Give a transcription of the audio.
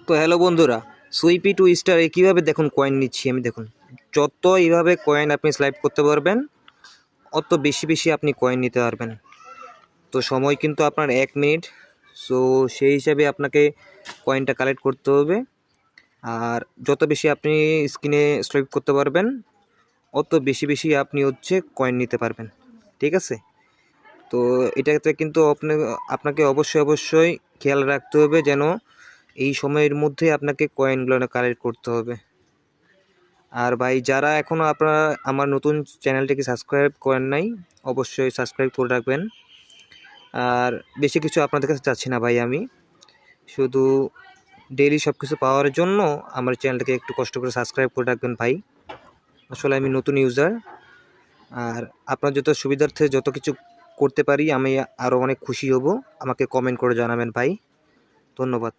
তো হ্যালো বন্ধুরা, সুইপি টু স্টারে কীভাবে দেখুন কয়েন নিচ্ছি আমি। দেখুন, যত এইভাবে কয়েন আপনি স্লাইপ করতে পারবেন অত বেশি বেশি আপনি কয়েন নিতে পারবেন। তো সময় কিন্তু আপনার 1 মিনিট। সো সেই হিসাবে আপনাকে কয়েনটা কালেক্ট করতে হবে। আর যত বেশি আপনি স্ক্রিনে স্লাইপ করতে পারবেন অত বেশি বেশি আপনি কয়েন নিতে পারবেন। ঠিক আছে? তো এটাতে কিন্তু আপনাকে অবশ্যই খেয়াল রাখতে হবে যেন এই সময়ের মধ্যে আপনাকে কয়েনগুলো কালেক্ট করতে হবে। আর ভাই, যারা এখনও আপনারা আমার নতুন চ্যানেলটিকে সাবস্ক্রাইব করেন নাই, অবশ্যই সাবস্ক্রাইব করে রাখবেন। আর বেশি কিছু আপনাদের কাছে চাচ্ছি না ভাই, আমি শুধু ডেইলি সব কিছু পাওয়ার জন্য আমার চ্যানেলটাকে একটু কষ্ট করে সাবস্ক্রাইব করে রাখবেন ভাই। আসলে আমি নতুন ইউজার, আর আপনার যত সুবিধার্থে যত কিছু করতে পারি আমি আরও অনেক খুশি হব। আমাকে কমেন্ট করে জানাবেন ভাই। ধন্যবাদ।